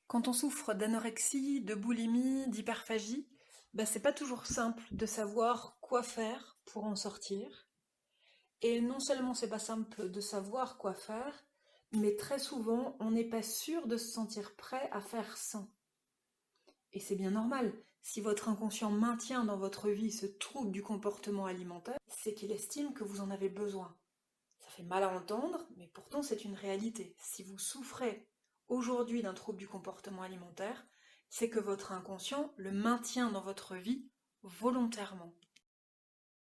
Quand on souffre d'anorexie, de boulimie, d'hyperphagie, c'est pas toujours simple de savoir quoi faire pour en sortir. Et non seulement c'est pas simple de savoir quoi faire, mais très souvent on n'est pas sûr de se sentir prêt à faire sans. Et c'est bien normal. Si votre inconscient maintient dans votre vie ce trouble du comportement alimentaire, c'est qu'il estime que vous en avez besoin. Ça fait mal à entendre, mais pourtant c'est une réalité. Si vous souffrez aujourd'hui d'un trouble du comportement alimentaire, c'est que votre inconscient le maintient dans votre vie volontairement.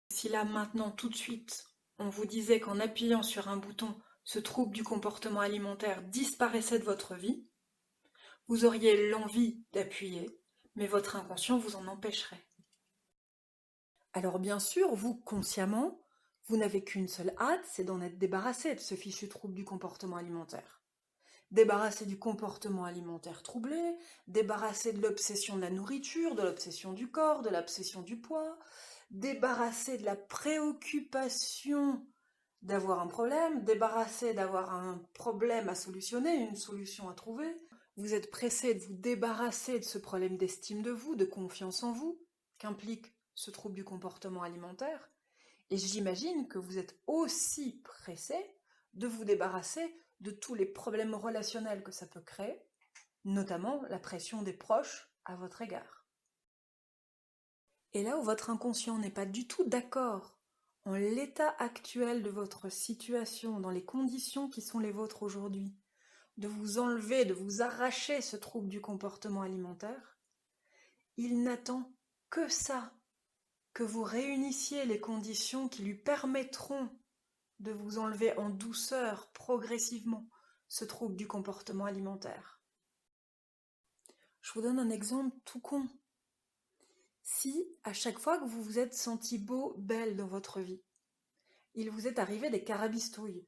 Si là maintenant tout de suite on vous disait qu'en appuyant sur un bouton, ce trouble du comportement alimentaire disparaissait de votre vie, vous auriez l'envie d'appuyer, mais votre inconscient vous en empêcherait. Alors bien sûr, vous, consciemment, vous n'avez qu'une seule hâte, c'est d'en être débarrassé de ce fichu trouble du comportement alimentaire. Débarrassé du comportement alimentaire troublé, débarrassé de l'obsession de la nourriture, de l'obsession du corps, de l'obsession du poids, débarrassé de la préoccupation d'avoir un problème, débarrassé d'avoir un problème à solutionner, une solution à trouver. Vous êtes pressé de vous débarrasser de ce problème d'estime de vous, de confiance en vous, qu'implique ce trouble du comportement alimentaire. Et j'imagine que vous êtes aussi pressé de vous débarrasser de tous les problèmes relationnels que ça peut créer, notamment la pression des proches à votre égard. Et là où votre inconscient n'est pas du tout d'accord en l'état actuel de votre situation, dans les conditions qui sont les vôtres aujourd'hui, de vous enlever, de vous arracher ce trouble du comportement alimentaire, il n'attend que ça, que vous réunissiez les conditions qui lui permettront de vous enlever en douceur, progressivement, ce trouble du comportement alimentaire. Je vous donne un exemple tout con. Si, à chaque fois que vous vous êtes senti beau, belle dans votre vie, il vous est arrivé des carabistouilles,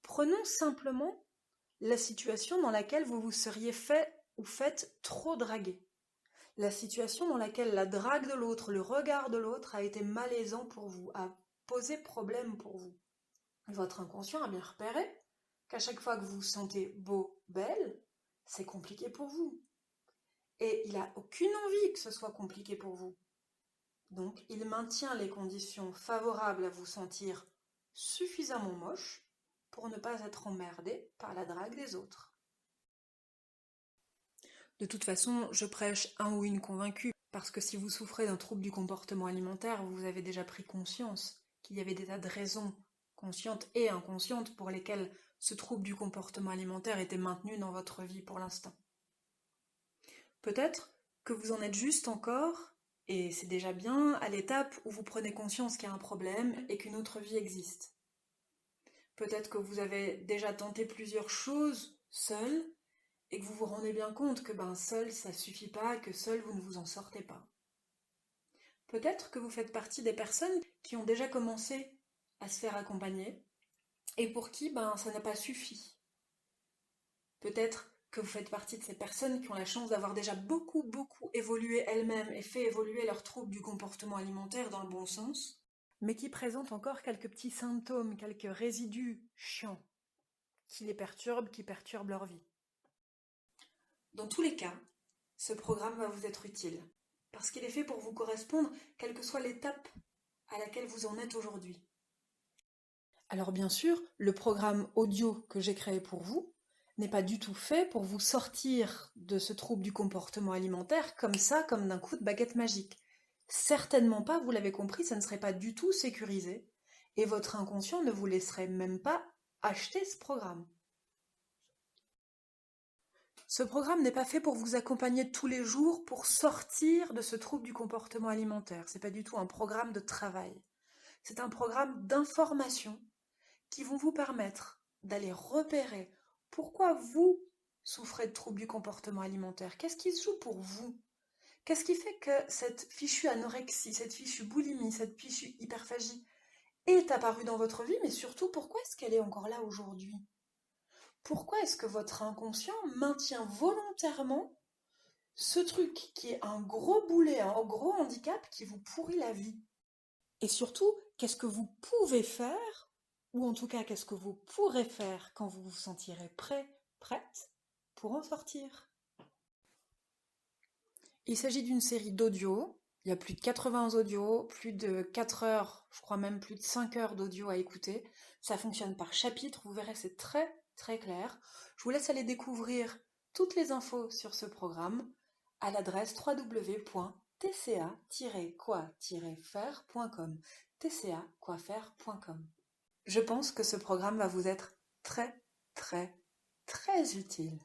prenons simplement la situation dans laquelle vous vous seriez fait ou faites trop draguer. La situation dans laquelle la drague de l'autre, le regard de l'autre a été malaisant pour vous, a posé problème pour vous. Votre inconscient a bien repéré qu'à chaque fois que vous vous sentez beau, belle, c'est compliqué pour vous. Et il n'a aucune envie que ce soit compliqué pour vous. Donc il maintient les conditions favorables à vous sentir suffisamment moche pour ne pas être emmerdé par la drague des autres. De toute façon, je prêche un ou une convaincue, parce que si vous souffrez d'un trouble du comportement alimentaire, vous avez déjà pris conscience qu'il y avait des tas de raisons, conscientes et inconscientes, pour lesquelles ce trouble du comportement alimentaire était maintenu dans votre vie pour l'instant. Peut-être que vous en êtes juste encore, et c'est déjà bien, à l'étape où vous prenez conscience qu'il y a un problème et qu'une autre vie existe. Peut-être que vous avez déjà tenté plusieurs choses seul, et que vous vous rendez bien compte que seul ça suffit pas, que seul vous ne vous en sortez pas. Peut-être que vous faites partie des personnes qui ont déjà commencé à se faire accompagner et pour qui ça n'a pas suffi. Peut-être que vous faites partie de ces personnes qui ont la chance d'avoir déjà beaucoup évolué elles-mêmes et fait évoluer leurs troubles du comportement alimentaire dans le bon sens, mais qui présentent encore quelques petits symptômes, quelques résidus chiants qui les perturbent, qui perturbent leur vie. Dans tous les cas, ce programme va vous être utile, parce qu'il est fait pour vous correspondre, quelle que soit l'étape à laquelle vous en êtes aujourd'hui. Alors bien sûr, le programme audio que j'ai créé pour vous n'est pas du tout fait pour vous sortir de ce trouble du comportement alimentaire comme ça, comme d'un coup de baguette magique. Certainement pas, vous l'avez compris, ça ne serait pas du tout sécurisé, et votre inconscient ne vous laisserait même pas acheter ce programme. Ce programme n'est pas fait pour vous accompagner tous les jours pour sortir de ce trouble du comportement alimentaire. C'est pas du tout un programme de travail. C'est un programme d'information qui vont vous permettre d'aller repérer pourquoi vous souffrez de troubles du comportement alimentaire. Qu'est-ce qui se joue pour vous? Qu'est-ce qui fait que cette fichue anorexie, cette fichue boulimie, cette fichue hyperphagie est apparue dans votre vie, mais surtout pourquoi est-ce qu'elle est encore là aujourd'hui? Pourquoi est-ce que votre inconscient maintient volontairement ce truc qui est un gros boulet, un gros handicap qui vous pourrit la vie? Et surtout, qu'est-ce que vous pouvez faire, ou en tout cas qu'est-ce que vous pourrez faire quand vous vous sentirez prêt, prête, pour en sortir? Il s'agit d'une série d'audio. Il y a plus de 80 audios, plus de 4 heures, je crois même plus de 5 heures d'audio à écouter. Ça fonctionne par chapitre, vous verrez, c'est très très clair. Je vous laisse aller découvrir toutes les infos sur ce programme à l'adresse www.tca-quoi-faire.com tca-quoi-faire.com. Je pense que ce programme va vous être très très très utile.